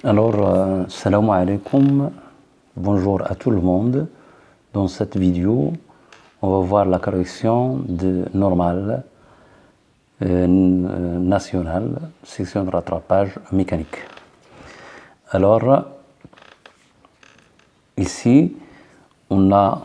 Alors, salam alaikum, bonjour à tout le monde. Dans cette vidéo, on va voir la correction de normale nationale, section de rattrapage mécanique. Alors, ici, on a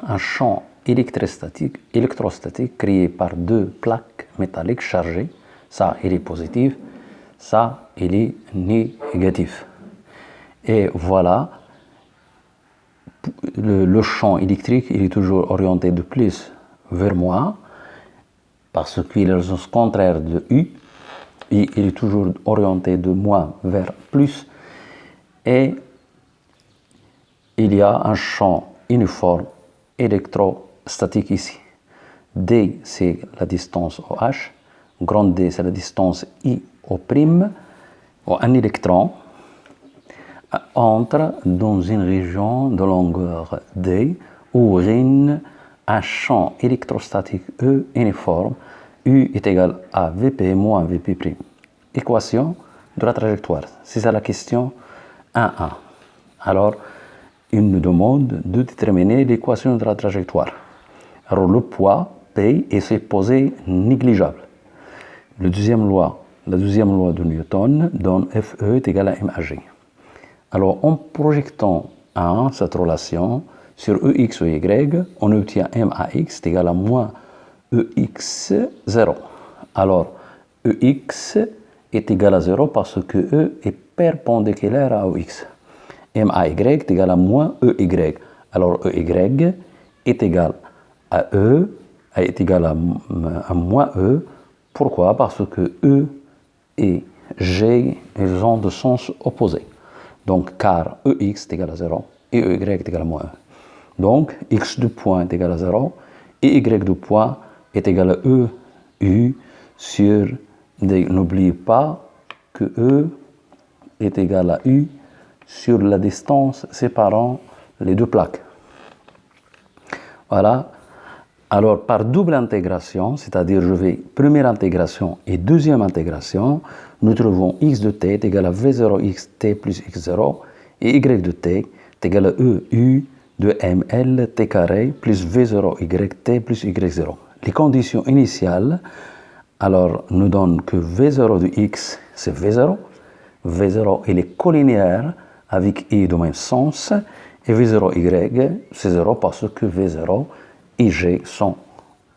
un champ électrostatique créé par deux plaques métalliques chargées. Ça, il est positif. Ça, il est négatif. Et voilà, le champ électrique, il est toujours orienté de plus vers moins, parce qu'il est le sens contraire de U. Et il est toujours orienté de moins vers plus. Et il y a un champ uniforme électrostatique ici. D, c'est la distance OH. Grand D, c'est la distance I au prime. Un électron entre dans une région de longueur D où règne un champ électrostatique E uniforme. U est égal à Vp moins Vp'. Équation de la trajectoire. C'est ça la question 1.1. Alors, il nous demande de déterminer l'équation de la trajectoire. Alors, le poids P est supposé négligeable. La deuxième loi de Newton donne Fe est égal à mAg. Alors, en projetant cette relation sur Ex et Y, on obtient MAX est égal à moins EX0. Alors, EX est égal à 0 parce que E est perpendiculaire à EX. MAY est égal à moins EY. Alors, EY est égal à E, est égal à moins E. Pourquoi? Parce que E et G, ils ont de sens opposés. Donc, car EX est égal à 0 et EY est égal à moins E. Donc, X de point est égal à 0 et Y de point est égal à EU sur D. N'oubliez pas que E est égal à U sur la distance séparant les deux plaques. Voilà. Alors, par double intégration, c'est-à-dire je vais première intégration et deuxième intégration, nous trouvons x de t est égal à v0xt plus x0 et y de t est égal à eu de ml t carré plus v0yt plus y0. Les conditions initiales, alors, nous donnent que v0 de x, c'est v0. v0, il est collinéaire avec i de même sens. Et v0y, c'est 0 parce que v0 et g sont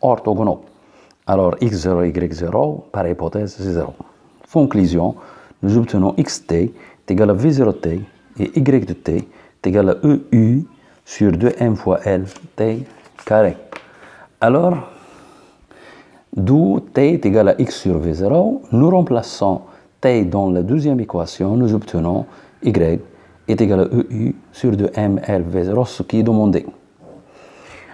orthogonaux. Alors, x0, y0, par hypothèse, c'est 0. Conclusion, nous obtenons xt est égal à v0t et y de t est égal à eu sur 2m fois l t carré. Alors, d'où t est égal à x sur v0, nous remplaçons t dans la deuxième équation, nous obtenons y est égal à EU sur 2mLv0, ce qui est demandé.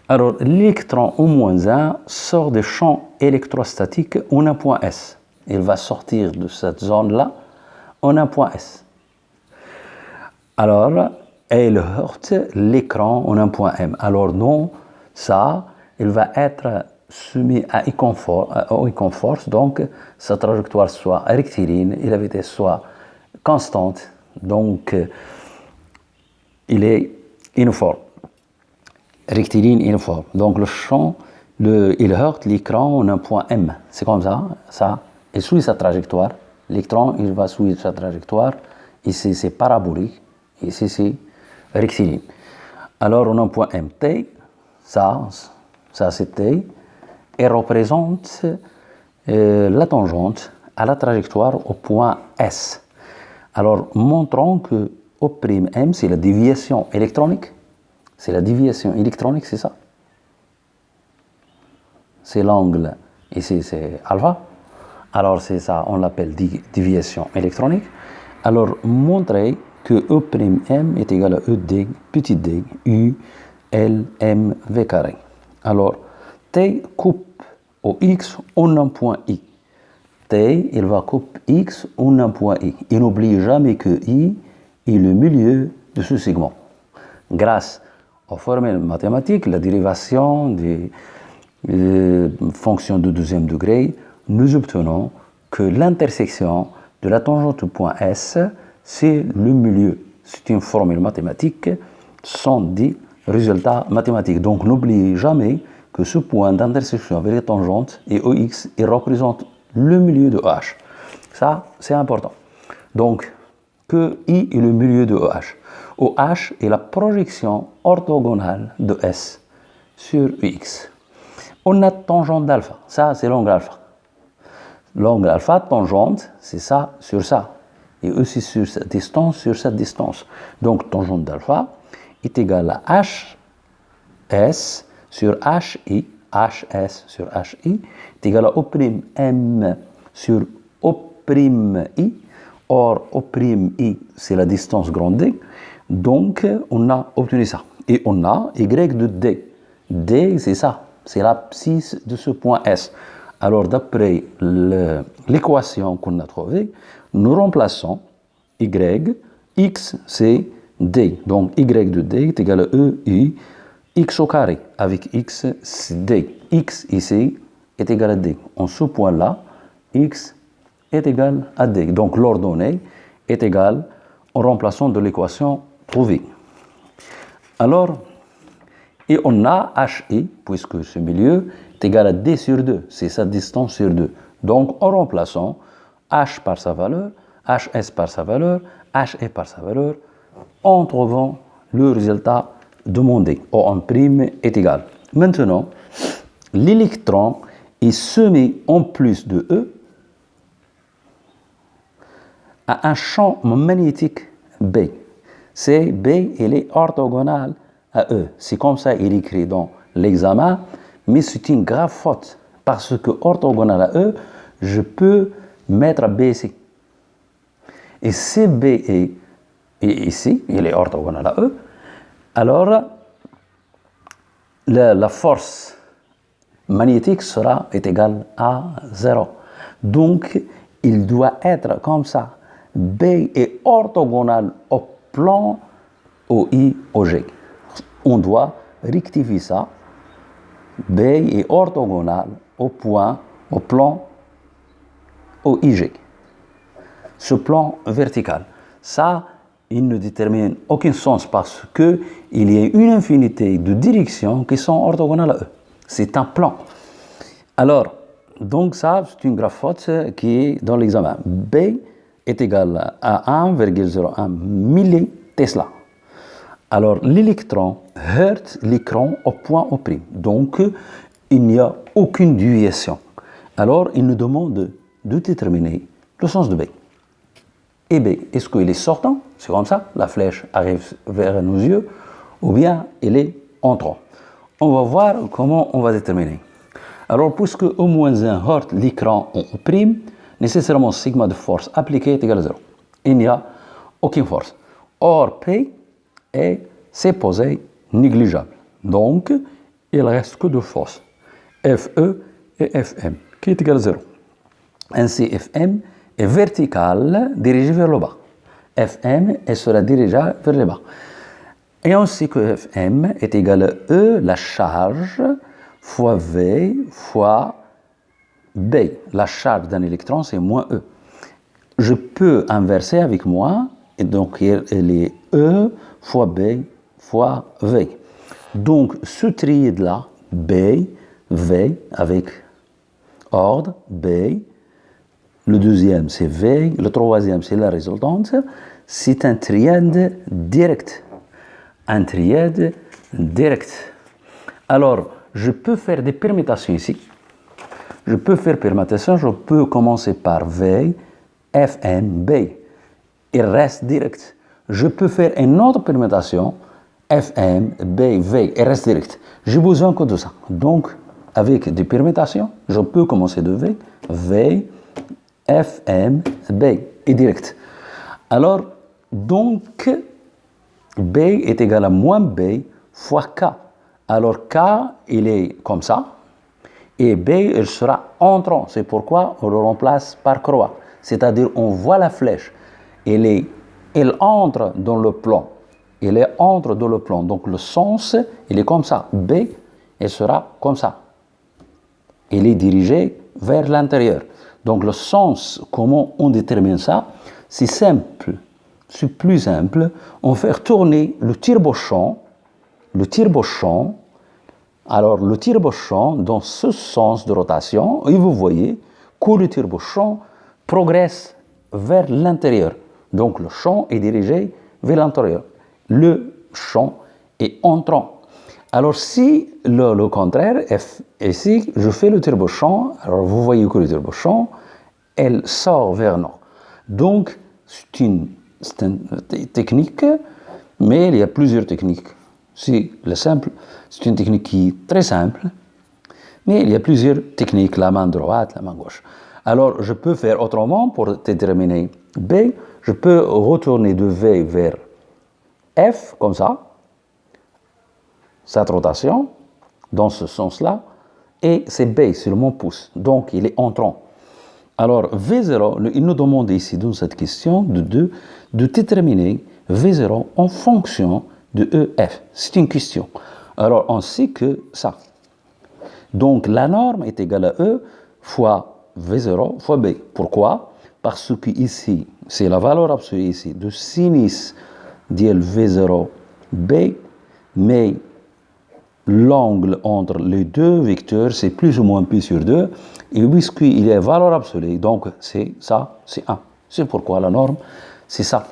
Alors, l'électron au moins 1 sort du champ électrostatique en un point S. Il va sortir de cette zone-là en un point S. Alors, il heurte l'écran en un point M. Alors, non, ça, il va être soumis à E-conforce, donc sa trajectoire soit rectiligne et la vitesse soit constante. Donc, il est uniforme, rectiligne uniforme. Donc le champ, il heurte l'écran en un point M. C'est comme ça. Il suit sa trajectoire. L'électron, il va suivre sa trajectoire. Ici, c'est parabolique. Ici, c'est rectiligne. Alors, on a un point M. T, ça c'est T, et représente la tangente à la trajectoire au point S. Alors, montrons que O'M, c'est la déviation électronique. C'est la déviation électronique, c'est ça. C'est l'angle, ici c'est alpha. Alors, c'est ça, on l'appelle déviation électronique. Alors, montrez que O'M est égal à ED, petit d, U, L, M, V carré. Alors, T coupe au X en un point I. T, il va couper X en un point I. Et n'oublie jamais que I est le milieu de ce segment. Grâce aux formules mathématiques, la dérivation des fonctions de deuxième degré, nous obtenons que l'intersection de la tangente au point S, c'est le milieu. C'est une formule mathématique, ce sont des résultats mathématiques. Donc n'oubliez jamais que ce point d'intersection avec les tangentes et OX, il représente le milieu de OH. Ça, c'est important. Donc, que I est le milieu de OH. OH est la projection orthogonale de S sur UX. On a tangente d'alpha. Ça, c'est l'angle alpha. L'angle alpha, tangente, c'est ça sur ça. Et aussi sur cette distance. Donc, tangente d'alpha est égal à HS sur HI, HS sur HI, est égal à O'M sur O'I. Or, O'I, c'est la distance grande D. Donc, on a obtenu ça. Et on a Y de D. D, c'est ça. C'est l'abscisse de ce point S. Alors, d'après l'équation qu'on a trouvée, nous remplaçons Y, X, c'est D. Donc, Y de D est égal à EI, X au carré. Avec X, c'est D. X ici est égal à D. En ce point-là, X est égal à D. Donc, l'ordonnée est égale en remplaçant de l'équation trouvée. Alors, et on a HI, puisque ce milieu est égal à D sur 2, c'est sa distance sur 2. Donc, en remplaçant H par sa valeur, HS par sa valeur, HE par sa valeur, en trouvant le résultat demandé. OM' est égal. Maintenant, l'électron est semé en plus de E à un champ magnétique B. C'est B, il est orthogonal à E. C'est comme ça il est écrit dans l'examen, mais c'est une grave faute parce que orthogonal à E, je peux mettre B ici. Et si B est ici, il est orthogonal à E, alors la force magnétique est égale à 0. Donc, il doit être comme ça. B est orthogonal au plan OI-OG. On doit rectifier ça. B est orthogonal au plan OIG. Ce plan vertical. Ça, il ne détermine aucun sens parce qu'il y a une infinité de directions qui sont orthogonales à eux. C'est un plan. Alors, donc ça, c'est une grave faute qui est dans l'examen. B est égal à 1,01 millitesla. Alors, l'électron heurte l'écran au point O'. Donc, il n'y a aucune déviation. Alors, il nous demande de déterminer le sens de B. Et B, est-ce qu'il est sortant? C'est comme ça, la flèche arrive vers nos yeux, ou bien il est entrant. On va voir comment on va déterminer. Alors, puisque O-1 heurte l'écran en O', nécessairement sigma de force appliquée est égal à 0. Il n'y a aucune force. Or, P c'est posé négligeable. Donc, il ne reste que deux forces, FE et FM, qui est égal à 0. Ainsi, FM est vertical dirigé vers le bas. FM sera dirigé vers le bas. Et ainsi que FM est égal à E, la charge, fois V, fois B. La charge d'un électron, c'est moins E. Je peux inverser avec moi, et donc il est E fois B fois V. Donc, ce triade-là, B, V, avec ordre, B, le deuxième c'est V, le troisième c'est la résultante, c'est un triade direct. Un triade direct. Alors, je peux faire des permutations ici. Je peux commencer par V, Fn, B. Il reste direct. Je peux faire une autre permutation, Fm, B, V, il reste direct. J'ai besoin que de ça. Donc, avec des permutations, je peux commencer de V, V, Fm, B, et direct. Alors, donc, B est égal à moins B fois K. Alors, K, il est comme ça, et B, il sera entrant. C'est pourquoi on le remplace par croix. C'est-à-dire, on voit la flèche. Elle entre dans le plan. Donc, le sens, il est comme ça. B, il sera comme ça. Il est dirigé vers l'intérieur. Donc, le sens, comment on détermine ça? C'est simple. c'est plus simple, on fait tourner le tire-bouchon, alors le tire-bouchon dans ce sens de rotation, et vous voyez que le tire-bouchon progresse vers l'intérieur. Donc le champ est dirigé vers l'intérieur. Le champ est entrant. Alors si le contraire, ici, je fais le tire-bouchon, alors vous voyez que le tire-bouchon, elle sort vers nord. Donc c'est une technique, mais il y a plusieurs techniques. C'est une technique qui est très simple, mais il y a plusieurs techniques, la main droite, la main gauche. Alors, je peux faire autrement pour déterminer B. Je peux retourner de V vers F, comme ça, cette rotation, dans ce sens-là, et c'est B sur mon pouce, donc il est entrant. Alors, V0, il nous demande ici, dans cette question de déterminer V0 en fonction de EF. C'est une question. Alors, on sait que ça. Donc, la norme est égale à E fois V0 fois B. Pourquoi? Parce que ici, c'est la valeur absolue ici de sinus d'IL V0 B, mais l'angle entre les deux vecteurs, c'est plus ou moins pi sur 2, et puisqu'il y a valeur absolue, donc c'est ça, c'est 1. C'est pourquoi la norme, c'est ça.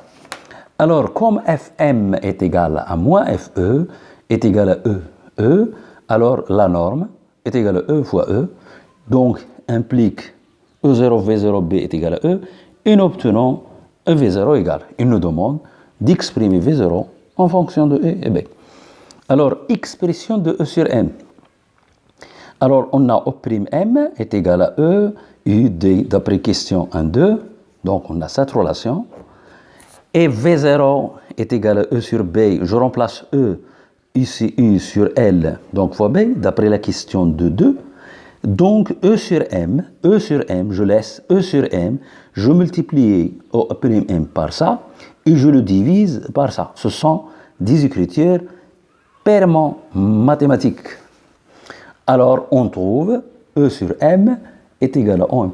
Alors, comme Fm est égal à moins Fe est égal à E, alors la norme est égale à E fois E, donc implique E0 V0B est égal à E, et nous obtenons EV0 égal. Il nous demande d'exprimer V0 en fonction de E et B. Alors, expression de E sur M. Alors, on a O'M est égal à E, U, D, d'après question 1, 2, donc on a cette relation. Et V0 est égal à E sur B, je remplace E, ici U sur L, donc fois B, d'après la question de 2. Donc E sur M, je laisse E sur M, je multiplie O'M par ça, et je le divise par ça. Ce sont des écritures purement mathématiques. Alors on trouve E sur M est égal à O'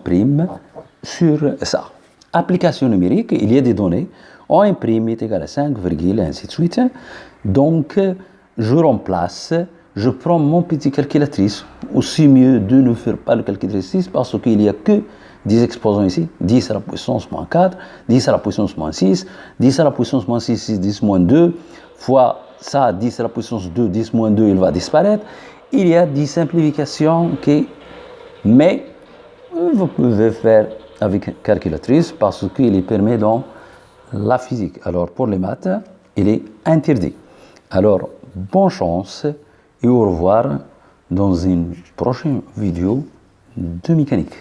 sur ça. Application numérique, il y a des données. O' est égal à 5, et ainsi de suite. Donc, je remplace, je prends mon petit calculatrice. Aussi mieux de ne faire pas le calculatrice parce qu'il n'y a que des exposants ici. 10 à la puissance moins 4, 10 à la puissance moins 6, 10 à la puissance moins 6, 10 moins 2, fois ça, 10 à la puissance 2, 10 moins 2, il va disparaître. Il y a des simplifications mais vous pouvez faire avec calculatrice parce qu'il permet dans la physique. Alors pour les maths, il est interdit. Alors bonne chance et au revoir dans une prochaine vidéo de mécanique.